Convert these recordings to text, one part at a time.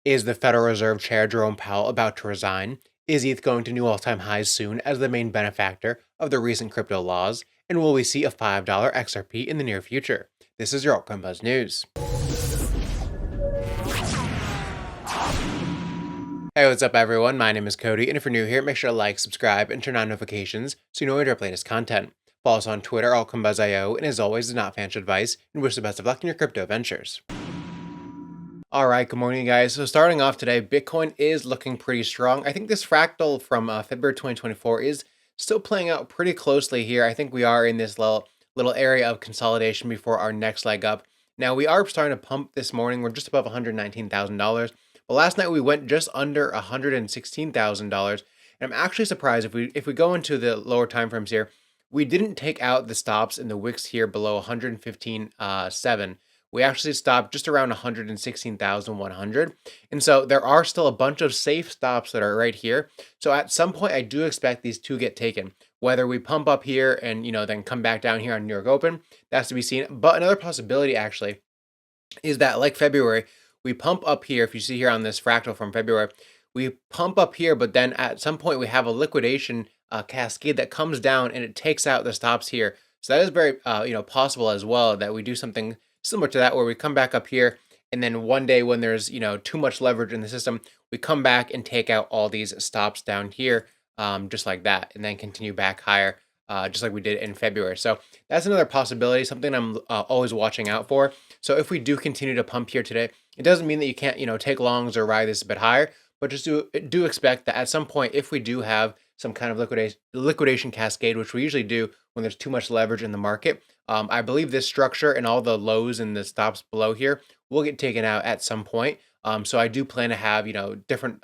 Is the Federal Reserve Chair Jerome Powell about to resign? Is ETH going to new all-time highs soon as the main benefactor of the recent crypto laws? And will we see a $5 XRP in the near future? This is your Altcoin Buzz News. Hey, what's up everyone? My name is Cody, and if you're new here, make sure to like, subscribe, and turn on notifications so you know when we drop latest content. Follow us on Twitter, altcoinbuzz.io, and as always, is not financial advice, and wish the best of luck in your crypto ventures. All right, good morning, guys. So starting off today, Bitcoin is looking pretty strong. I think this fractal from February 2024 is still playing out pretty closely here. I think we are in this little area of consolidation before our next leg up. Now, we are starting to pump this morning. We're just above $119,000. But last night we went just under $116,000. And I'm actually surprised if we go into the lower time frames here, we didn't take out the stops in the wicks here below 115.7. We actually stopped just around 116,100. And so there are still a bunch of safe stops that are right here. So at some point, I do expect these to get taken. Whether we pump up here and, then come back down here on New York Open, that's to be seen. But another possibility actually is that like February, we pump up here. If you see here on this fractal from February, we pump up here, but then at some point we have a liquidation cascade that comes down and it takes out the stops here. So that is very, possible as well that we do something similar to that, where we come back up here, and then one day when there's too much leverage in the system, we come back and take out all these stops down here, just like that, and then continue back higher, just like we did in February. So that's another possibility, something I'm always watching out for. So if we do continue to pump here today, it doesn't mean that you can't take longs or ride this a bit higher, but just do expect that at some point, if we do have some kind of liquidation cascade, which we usually do when there's too much leverage in the market, I believe this structure and all the lows and the stops below here will get taken out at some point. So I do plan to have, different,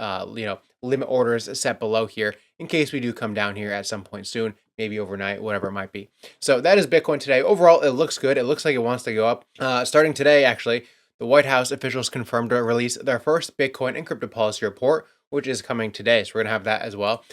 limit orders set below here in case we do come down here at some point soon, maybe overnight, whatever it might be. So that is Bitcoin today. Overall, it looks good. It looks like it wants to go up. Starting today, actually, the White House officials confirmed to release their first Bitcoin and crypto policy report, which is coming today. So we're going to have that as well.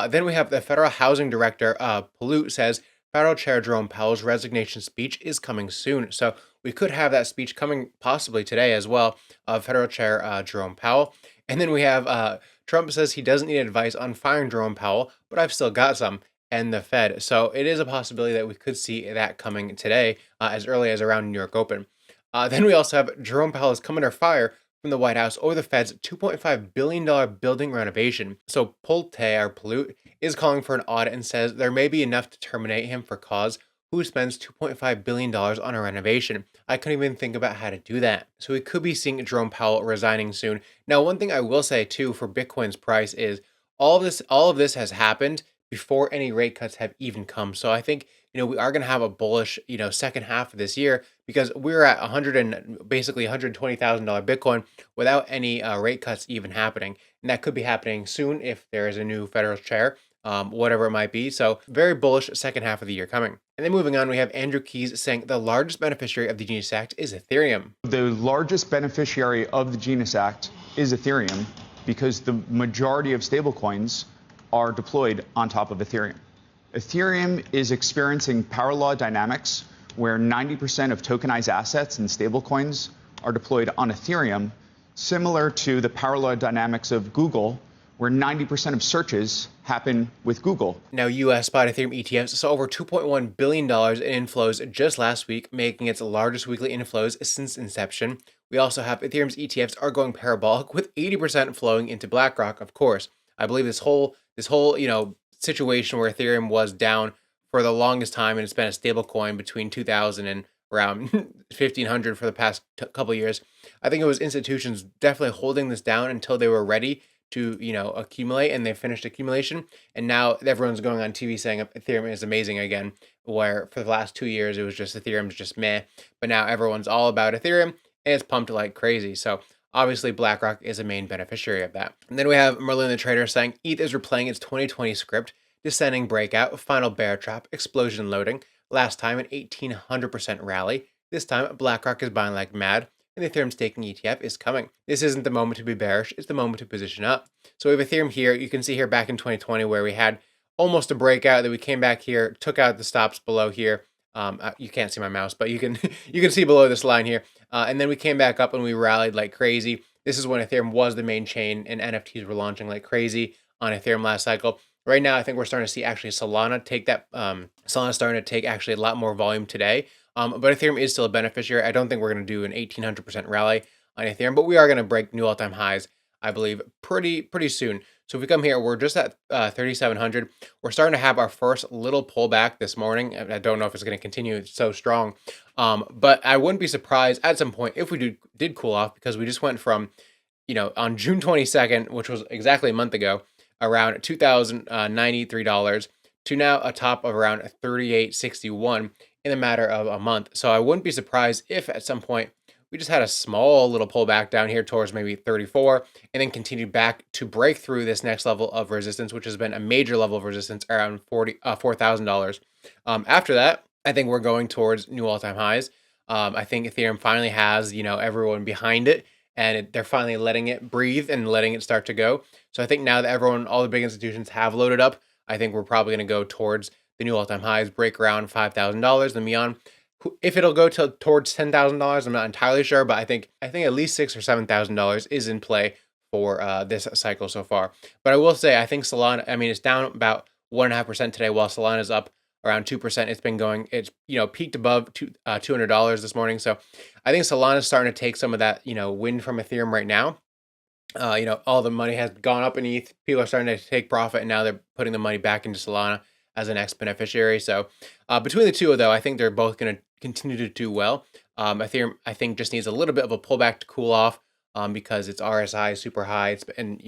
Then we have the Federal Housing Director, Pollute, says Federal Chair Jerome Powell's resignation speech is coming soon. So we could have that speech coming possibly today as well, Federal Chair Jerome Powell. And then we have Trump says he doesn't need advice on firing Jerome Powell, but I've still got some, and the Fed. So it is a possibility that we could see that coming today as early as around New York Open. Then we also have Jerome Powell is coming under fire from the White House over the Fed's $2.5 billion building renovation. So Pollute is calling for an audit and says there may be enough to terminate him for cause who spends $2.5 billion on a renovation. I couldn't even think about how to do that. So we could be seeing Jerome Powell resigning soon. Now, one thing I will say too for Bitcoin's price is all of this has happened before any rate cuts have even come. So I think we are going to have a bullish, second half of this year because we're at basically $120,000 Bitcoin without any rate cuts even happening. And that could be happening soon if there is a new federal chair, whatever it might be. So very bullish second half of the year coming. And then moving on, we have Andrew Keys saying the largest beneficiary of the Genius Act is Ethereum. The largest beneficiary of the Genius Act is Ethereum because the majority of stablecoins are deployed on top of Ethereum. Ethereum is experiencing power law dynamics where 90% of tokenized assets and stablecoins are deployed on Ethereum, similar to the power law dynamics of Google, where 90% of searches happen with Google. Now, U.S. spot Ethereum ETFs saw over $2.1 billion in inflows just last week, making its largest weekly inflows since inception. We also have Ethereum's ETFs are going parabolic with 80% flowing into BlackRock, of course. I believe this whole situation where Ethereum was down for the longest time, and it's been a stable coin between 2000 and around 1500 for the past couple of years. I think it was institutions definitely holding this down until they were ready to accumulate, and they finished accumulation. And now everyone's going on TV saying Ethereum is amazing again, where for the last 2 years it was just Ethereum's just meh, but now everyone's all about Ethereum and it's pumped like crazy. So obviously, BlackRock is a main beneficiary of that. And then we have Merlin the Trader saying ETH is replaying its 2020 script, descending breakout, final bear trap, explosion loading. Last time an 1800% rally. This time BlackRock is buying like mad, and the Ethereum staking ETF is coming. This isn't the moment to be bearish, it's the moment to position up. So we have Ethereum here. You can see here back in 2020 where we had almost a breakout, that we came back here, took out the stops below here. You can't see my mouse, but you can you can see below this line here. And then we came back up and we rallied like crazy. This is when Ethereum was the main chain and NFTs were launching like crazy on Ethereum last cycle. Right now, I think we're starting to see actually Solana take that. Solana's starting to take actually a lot more volume today. But Ethereum is still a beneficiary. I don't think we're going to do an 1800% rally on Ethereum, but we are going to break new all-time highs, I believe, pretty soon. So if we come here, we're just at 3,700. We're starting to have our first little pullback this morning. I don't know if it's going to continue. It's so strong. But I wouldn't be surprised at some point if we did cool off, because we just went from, on June 22nd, which was exactly a month ago, around $2,093 to now a top of around 3,861 in a matter of a month. So I wouldn't be surprised if at some point we just had a small little pullback down here towards maybe 34 and then continued back to break through this next level of resistance, which has been a major level of resistance around $4,000. After that, I think we're going towards new all-time highs. I think Ethereum finally has, everyone behind it, and they're finally letting it breathe and letting it start to go. So I think now that all the big institutions have loaded up, I think we're probably going to go towards the new all-time highs, break around $5,000 and beyond. If it'll go towards $10,000, I'm not entirely sure, but I think at least $6,000 or $7,000 is in play for this cycle so far. But I will say, I think Solana, it's down about 1.5% today, while Solana is up around 2%. It's peaked above $200 this morning. So I think Solana is starting to take some of that, wind from Ethereum right now. All the money has gone up in ETH. People are starting to take profit, and now they're putting the money back into Solana as an next beneficiary. So between the two, though, I think they're both going to continue to do well. Ethereum, I think, just needs a little bit of a pullback to cool off because its RSI is super high. It's been,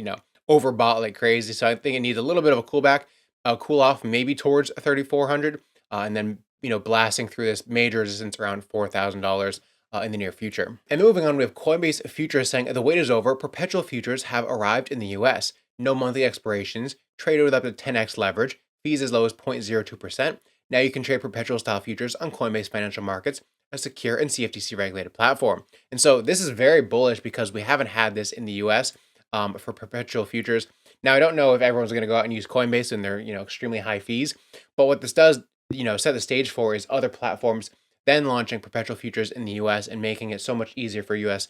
overbought like crazy. So I think it needs a little bit of a cool off, maybe towards 3,400, and then, blasting through this major resistance around $4,000 in the near future. And moving on, we have Coinbase futures saying the wait is over. Perpetual futures have arrived in the US. No monthly expirations, traded with up to 10x leverage, fees as low as 0.02%. Now you can trade perpetual style futures on Coinbase Financial Markets, a secure and CFTC regulated platform. And so this is very bullish because we haven't had this in the US for perpetual futures. Now, I don't know if everyone's going to go out and use Coinbase and their, extremely high fees, but what this does, set the stage for is other platforms then launching perpetual futures in the US and making it so much easier for US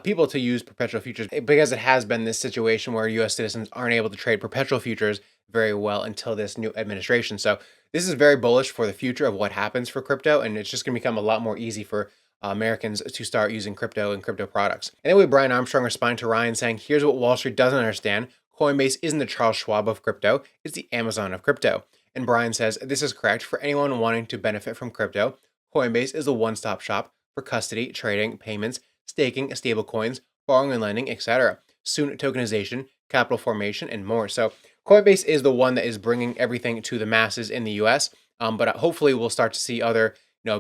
people to use perpetual futures, because it has been this situation where US citizens aren't able to trade perpetual futures very well until this new administration. So this is very bullish for the future of what happens for crypto, and it's just going to become a lot more easy for Americans to start using crypto and crypto products. Anyway, Brian Armstrong responding to Ryan saying, here's what Wall Street doesn't understand. Coinbase isn't the Charles Schwab of crypto, it's the Amazon of crypto. And Brian says, this is correct. For anyone wanting to benefit from crypto, Coinbase is a one-stop shop for custody, trading, payments, staking, stablecoins, borrowing and lending, etc. Soon tokenization, capital formation, and more. So Coinbase is the one that is bringing everything to the masses in the US, but hopefully we'll start to see other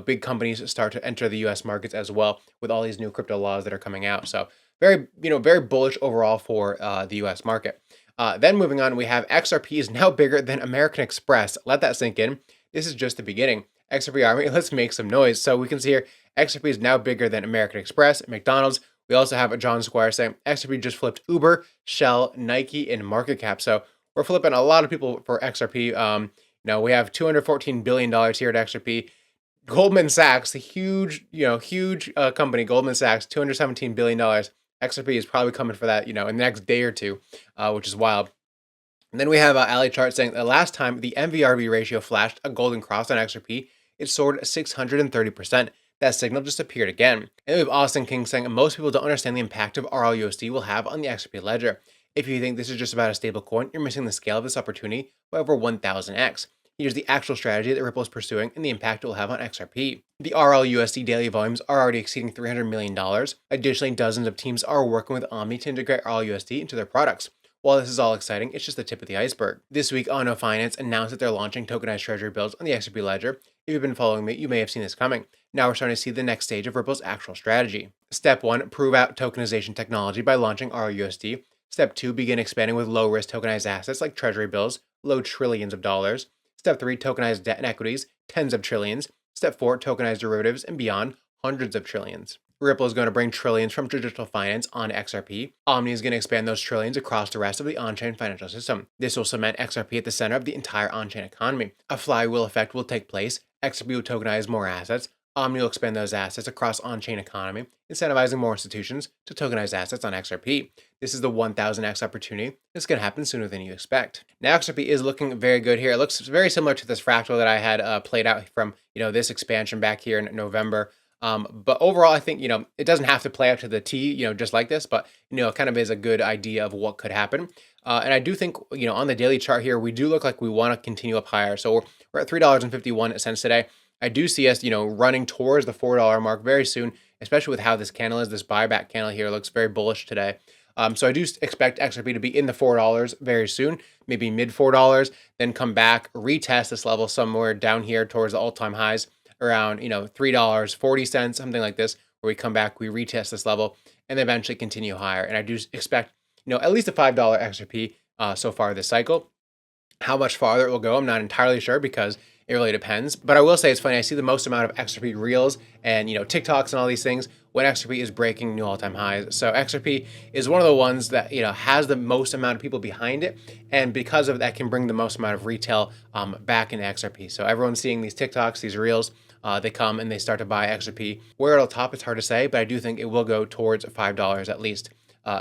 big companies start to enter the US markets as well with all these new crypto laws that are coming out. So very bullish overall for the US market. Then moving on, we have XRP is now bigger than American Express. Let that sink in. This is just the beginning. XRP Army, let's make some noise. So we can see here, XRP is now bigger than American Express, McDonald's. We also have a John Squire saying XRP just flipped Uber, Shell, Nike, and market cap. So we're flipping a lot of people for XRP. We have $214 billion here at XRP. Goldman Sachs, the huge company, Goldman Sachs, $217 billion. XRP is probably coming for that, in the next day or two, which is wild. And then we have Ali Chart saying the last time the MVRV ratio flashed a golden cross on XRP, it soared 630%. That signal just appeared again. And then we have Austin King saying most people don't understand the impact of RLUSD will have on the XRP ledger. If you think this is just about a stable coin, you're missing the scale of this opportunity by over 1000x. Here's the actual strategy that Ripple is pursuing and the impact it will have on XRP. The RLUSD daily volumes are already exceeding $300 million. Additionally, dozens of teams are working with Omni to integrate RLUSD into their products. While this is all exciting, it's just the tip of the iceberg. This week, Ono Finance announced that they're launching tokenized treasury bills on the XRP ledger. If you've been following me, you may have seen this coming. Now we're starting to see the next stage of Ripple's actual strategy. Step 1, prove out tokenization technology by launching RLUSD. Step 2, begin expanding with low-risk tokenized assets like treasury bills, low trillions of dollars. Step 3, tokenized debt and equities, tens of trillions. Step 4, tokenized derivatives and beyond, hundreds of trillions. Ripple is going to bring trillions from traditional finance onto XRP. Omni is going to expand those trillions across the rest of the on-chain financial system. This will cement XRP at the center of the entire on-chain economy. A flywheel effect will take place. XRP will tokenize more assets. Omni will expand those assets across on-chain economy, incentivizing more institutions to tokenize assets on XRP. This is the 1000x opportunity. It's going to happen sooner than you expect. Now, XRP is looking very good here. It looks very similar to this fractal that I had played out from this expansion back here in November. But overall, I think it doesn't have to play out to the T, just like this, but it kind of is a good idea of what could happen. And I do think on the daily chart here, we do look like we want to continue up higher. So we're at $3.51 today. I do see us, running towards the $4 mark very soon, especially with how this candle is. This buyback candle here looks very bullish today. So I do expect XRP to be in the $4 very soon, maybe mid $4, then come back, retest this level somewhere down here towards the all-time highs around, $3.40, something like this, where we come back, we retest this level, and then eventually continue higher. And I do expect, at least a $5 XRP so far this cycle. How much farther it will go, I'm not entirely sure because it really depends. But I will say it's funny. I see the most amount of XRP reels and TikToks and all these things when XRP is breaking new all-time highs. So XRP is one of the ones that has the most amount of people behind it, and because of that, can bring the most amount of retail back into XRP. So everyone's seeing these TikToks, these reels. They come and they start to buy XRP. Where it'll top, it's hard to say, but I do think it will go towards $5 at least.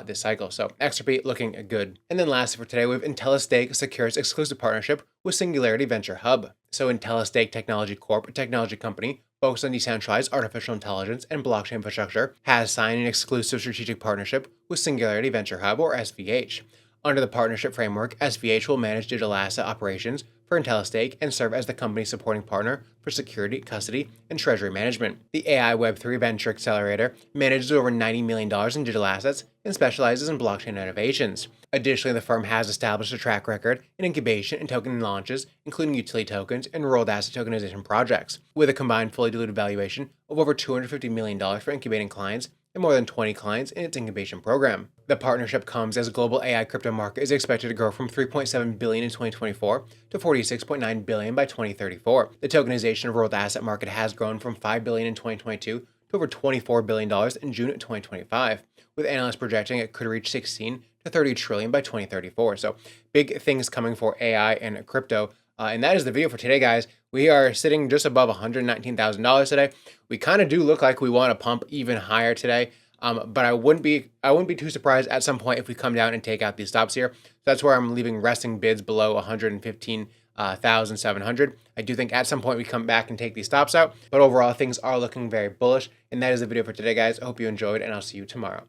This cycle. So XRP looking good. And then lastly for today, we have Intellistake secures exclusive partnership with Singularity Venture Hub. So Intellistake Technology Corp, a technology company focused on decentralized artificial intelligence and blockchain infrastructure, has signed an exclusive strategic partnership with Singularity Venture Hub, or SVH. Under the partnership framework, SVH will manage digital asset operations for Intellistake and serve as the company's supporting partner for security, custody, and treasury management. The AI Web3 Venture Accelerator manages over $90 million in digital assets and specializes in blockchain innovations. Additionally, the firm has established a track record in incubation and token launches, including utility tokens and rolled asset tokenization projects, with a combined fully diluted valuation of over $250 million for incubating clients and more than 20 clients in its incubation program. The partnership comes as the global AI crypto market is expected to grow from $3.7 billion in 2024 to $46.9 billion by 2034. The tokenization of rolled asset market has grown from $5 billion in 2022 to over $24 billion in June of 2025, with analysts projecting it could reach 16 to 30 trillion by 2034. So big things coming for AI and crypto. And that is the video for today, guys. We are sitting just above $119,000 today. We kind of do look like we want to pump even higher today. But I wouldn't be too surprised at some point if we come down and take out these stops here. So that's where I'm leaving resting bids below 115,700. I do think at some point we come back and take these stops out. But overall, things are looking very bullish. And that is the video for today, guys. I hope you enjoyed, and I'll see you tomorrow.